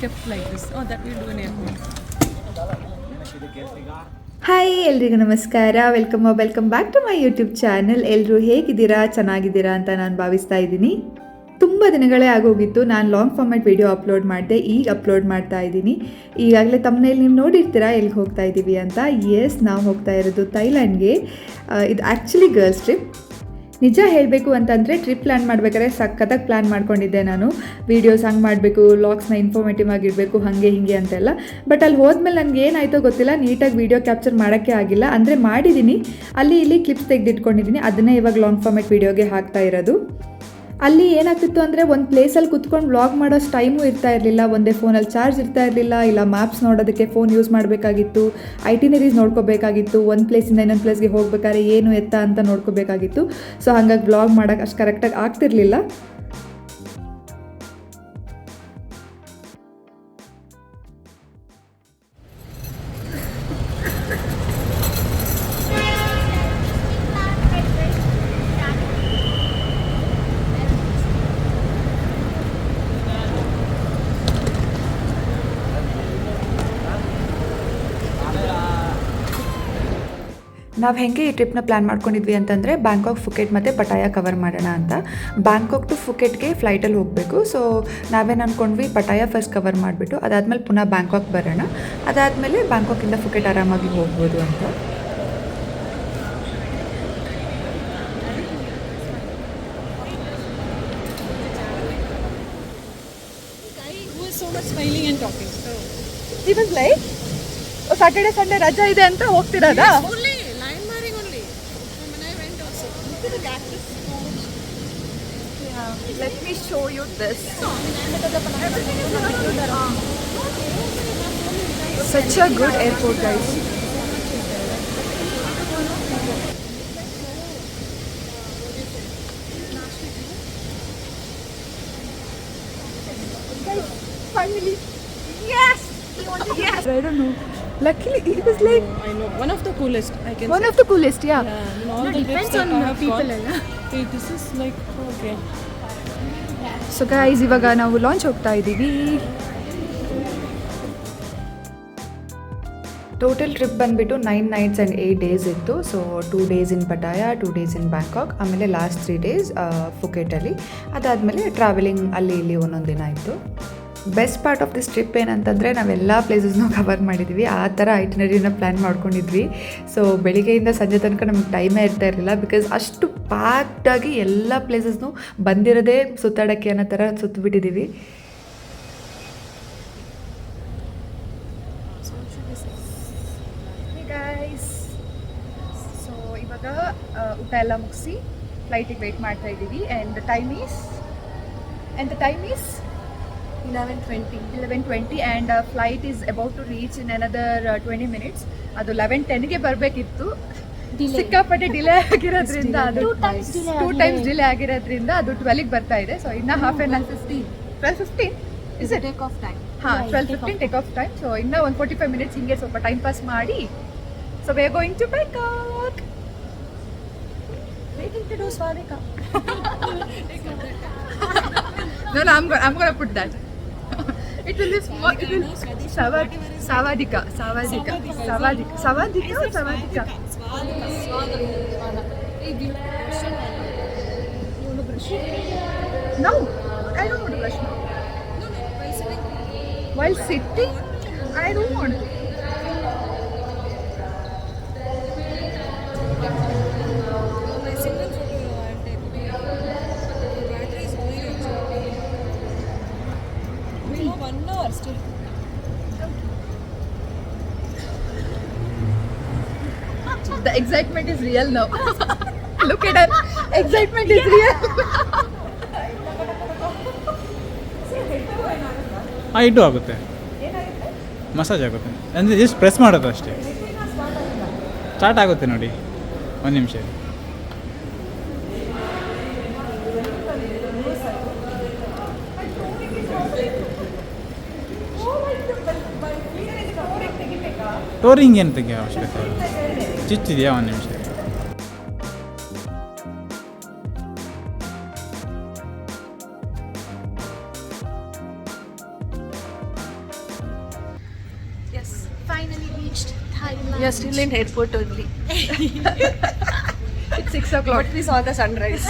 kept like this. Oh, that we'll do in airport. Hi ಎಲ್ರಿಗೂ ನಮಸ್ಕಾರ, welcome back to my YouTube channel. ಎಲ್ಲರೂ ಹೇಗಿದ್ದೀರಾ, ಚೆನ್ನಾಗಿದ್ದೀರಾ ಅಂತ ನಾನು ಭಾವಿಸ್ತಾ ಇದ್ದೀನಿ. ತುಂಬ ದಿನಗಳೇ ಆಗೋಗಿತ್ತು ನಾನು ಲಾಂಗ್ ಫಾರ್ಮ್ಯಾಟ್ ವಿಡಿಯೋ ಅಪ್ಲೋಡ್ ಮಾಡಿದೆ. ಈಗ ಅಪ್ಲೋಡ್ ಮಾಡ್ತಾ ಇದ್ದೀನಿ. ಈಗಾಗಲೇ ತಮ್ಮನೇಲಿ ನೀವು ನೋಡಿರ್ತೀರಾ ಎಲ್ಲಿಗೆ ಹೋಗ್ತಾ ಇದ್ದೀವಿ ಅಂತ. ಎಸ್, ನಾವು ಹೋಗ್ತಾ ಇರೋದು ಥೈಲ್ಯಾಂಡ್ಗೆ. ಇದು ಆ್ಯಕ್ಚುಲಿ ಗರ್ಲ್ಸ್ ಟ್ರಿಪ್. ನಿಜ ಹೇಳಬೇಕು ಅಂತಂದರೆ ಟ್ರಿಪ್ ಪ್ಲ್ಯಾನ್ ಮಾಡಬೇಕಾದ್ರೆ ಸಖತ್ತಾಗಿ ಪ್ಲ್ಯಾನ್ ಮಾಡ್ಕೊಂಡಿದ್ದೆ ನಾನು. ವೀಡಿಯೋಸ್ ಹಂಗೆ ಮಾಡಬೇಕು, ವ್ಲಾಗ್ಸ್ನ ಇನ್ಫಾರ್ಮೇಟಿವ್ ಆಗಿರಬೇಕು, ಹಾಗೆ ಹೀಗೆ ಅಂತೆಲ್ಲ. ಬಟ್ ಅಲ್ಲಿ ಹೋದ್ಮೇಲೆ ನನಗೆ ಏನಾಯಿತೋ ಗೊತ್ತಿಲ್ಲ, ನೀಟಾಗಿ ವೀಡಿಯೋ ಕ್ಯಾಪ್ಚರ್ ಮಾಡೋಕ್ಕೆ ಆಗಿಲ್ಲ. ಅಂದರೆ ಮಾಡಿದ್ದೀನಿ, ಅಲ್ಲಿ ಇಲ್ಲಿ ಕ್ಲಿಪ್ಸ್ ತೆಗೆದಿಟ್ಕೊಂಡಿದ್ದೀನಿ, ಅದನ್ನೇ ಇವಾಗ ಲಾಂಗ್ ಫಾರ್ಮ್ಯಾಟ್ ವೀಡಿಯೋಗೆ ಹಾಕ್ತಾ ಇರೋದು. ಅಲ್ಲಿ ಏನಾಗ್ತಿತ್ತು ಅಂದರೆ ಒಂದು ಪ್ಲೇಸಲ್ಲಿ ಕುತ್ಕೊಂಡು ವ್ಲಾಗ್ ಮಾಡೋಷ್ಟು ಟೈಮು ಇರ್ತಾ ಇರಲಿಲ್ಲ. ಒಂದೇ ಫೋನಲ್ಲಿ ಚಾರ್ಜ್ ಇರ್ತಾ ಇರಲಿಲ್ಲ, ಇಲ್ಲ ಮ್ಯಾಪ್ಸ್ ನೋಡೋದಕ್ಕೆ ಫೋನ್ ಯೂಸ್ ಮಾಡಬೇಕಾಗಿತ್ತು, ಐಟಿನರೀಸ್ ನೋಡ್ಕೋಬೇಕಾಗಿತ್ತು, ಒಂದು ಪ್ಲೇಸಿಂದ ಇನ್ನೊಂದು ಪ್ಲೇಸ್ಗೆ ಹೋಗ್ಬೇಕಾದ್ರೆ ಏನು ಎತ್ತ ಅಂತ ನೋಡ್ಕೋಬೇಕಾಗಿತ್ತು. ಸೊ ಹಾಗಾಗಿ ವ್ಲಾಗ್ ಮಾಡೋಕ್ಕೆ ಅಷ್ಟು ಕರೆಕ್ಟಾಗಿ ಆಗ್ತಿರ್ಲಿಲ್ಲ. ನಾವು ಹೇಗೆ ಈ ಟ್ರಿಪ್ನ ಪ್ಲ್ಯಾನ್ ಮಾಡ್ಕೊಂಡಿದ್ವಿ ಅಂತಂದರೆ ಬ್ಯಾಂಕಾಕ್, ಫುಕೆಟ್ ಮತ್ತು ಪಟಾಯ ಕವರ್ ಮಾಡೋಣ ಅಂತ. ಬ್ಯಾಂಕಾಕ್ ಟು ಫುಕೆಟ್ಗೆ ಫ್ಲೈಟಲ್ಲಿ ಹೋಗಬೇಕು. ಸೊ ನಾವೇನು ಅಂದ್ಕೊಂಡ್ವಿ, ಪಟಾಯ ಫಸ್ಟ್ ಕವರ್ ಮಾಡಿಬಿಟ್ಟು ಅದಾದಮೇಲೆ ಪುನಃ ಬ್ಯಾಂಕಾಕ್ ಬರೋಣ. ಅದಾದಮೇಲೆ ಬ್ಯಾಂಕಾಕಿಂದ ಫುಕೆಟ್ ಆರಾಮಾಗಿ ಹೋಗ್ಬೋದು ಅಂತ. Smiling and talking. It was like Saturday, Sunday ರಜಾ ಇದೆ ಅಂತ ಹೋಗ್ತಿರೋದಾ? Only line marring only. When I went also. Look at the cactus. Yeah. Let me show you this. Such a good airport, guys. Finally. Yes! Yes! I don't know. Luckily, it was like... I know. One of the coolest, I can One say. of the coolest, yeah. Yeah, in all the trips that I have people gone. Hey, this is like, okay. So guys, ಇವಾಗ ನಾವು launch ಹೋಗ್ತಾ ಇದ್ದೀವಿ. Total trip ಬಂದುಬಿಟ್ಟು 9 nights and 8 days ಇತ್ತು. So 2 days ಇನ್ ಪಟಾಯ, 2 days ಇನ್ Bangkok, ಆಮೇಲೆ last 3 days ಫುಕೆಟಲ್ಲಿ. ಅದಾದಮೇಲೆ travelling ಅಲ್ಲಿ ಇಲ್ಲಿ ಒಂದೊಂದು ದಿನ ಇತ್ತು. Best part of this trip ಏನಂತಂದರೆ ನಾವೆಲ್ಲ ಪ್ಲೇಸಸ್ನೂ ಕವರ್ ಮಾಡಿದ್ವಿ. ಆ ಥರ ಐಟಿನರಿನ ಪ್ಲ್ಯಾನ್ ಮಾಡ್ಕೊಂಡಿದ್ವಿ. ಸೊ ಬೆಳಿಗ್ಗೆಯಿಂದ ಸಂಜೆ ತನಕ ನಮ್ಗೆ ಟೈಮೇ ಇರ್ತಾ ಇರಲಿಲ್ಲ, ಬಿಕಾಸ್ ಅಷ್ಟು ಪ್ಯಾಕ್ಡಾಗಿ ಎಲ್ಲ ಪ್ಲೇಸಸ್ನೂ ಬಂದಿರೋದೇ ಸುತ್ತಾಡೋಕ್ಕೆ ಅನ್ನೋ ಥರ ಸುತ್ತಬಿಟ್ಟಿದ್ದೀವಿ. ಗೈಸ್, ಸೊ ಇವಾಗ ಊಟ ಎಲ್ಲ ಮುಗಿಸಿ ಫ್ಲೈಟಿಗೆ ವೆಯ್ಟ್ ಮಾಡ್ತಾ ಇದ್ದೀವಿ. And the time is 11:20 and flight is about to reach in another 20 minutes. ಅದು 11:10ಗೆ ಬರಬೇಕಿತ್ತು. ಸಿಕ್ಕಾಪಟ್ಟೆ ಡಿಲೇ ಆಗಿರೋದ್ರಿಂದ, ಅದು 2 times ಡಿಲೇ ಆಗಿರೋದ್ರಿಂದ ಅದು 12ಗೆ ಬರ್ತಾ ಇದೆ. ಸೊ ಇನ್ನು half an hour 12:15 is it take off time. ಹಾಂ, 12:15 ಟೇಕ್ ಆಫ್ ಟೈಮ್. ಸೊ ಇನ್ನೂ 45 minutes ಹಿಂಗೆ ಸ್ವಲ್ಪ ಟೈಮ್ ಪಾಸ್ ಮಾಡಿ. So we are going to Bangkok. Waiting to do Swadika. No, I'm gonna put that. It will be small. It will Savadika. No, I don't want to brush now. While sitting, I don't want to. The excitement is real now. Look at her. Excitement is real. ಇದು ಆಗುತ್ತೆ, massage ಆಗುತ್ತೆ ಅಂದರೆ just press ಮಾಡೋದು ಅಷ್ಟೇ. Start ಆಗುತ್ತೆ ನೋಡಿ, 1 ನಿಮಿಷ. ಟೋರಿಂಗ್ ಏನು ತೆಗಿಯೋ ಅವಶ್ಯಕತೆ ಇಲ್ಲ, ಚಿಚ್ಚಿದೆಯಾ 1 ನಿಮಿಷ. reached Thailand. We are still in airport only. It's 6 o'clock. But we saw the sunrise.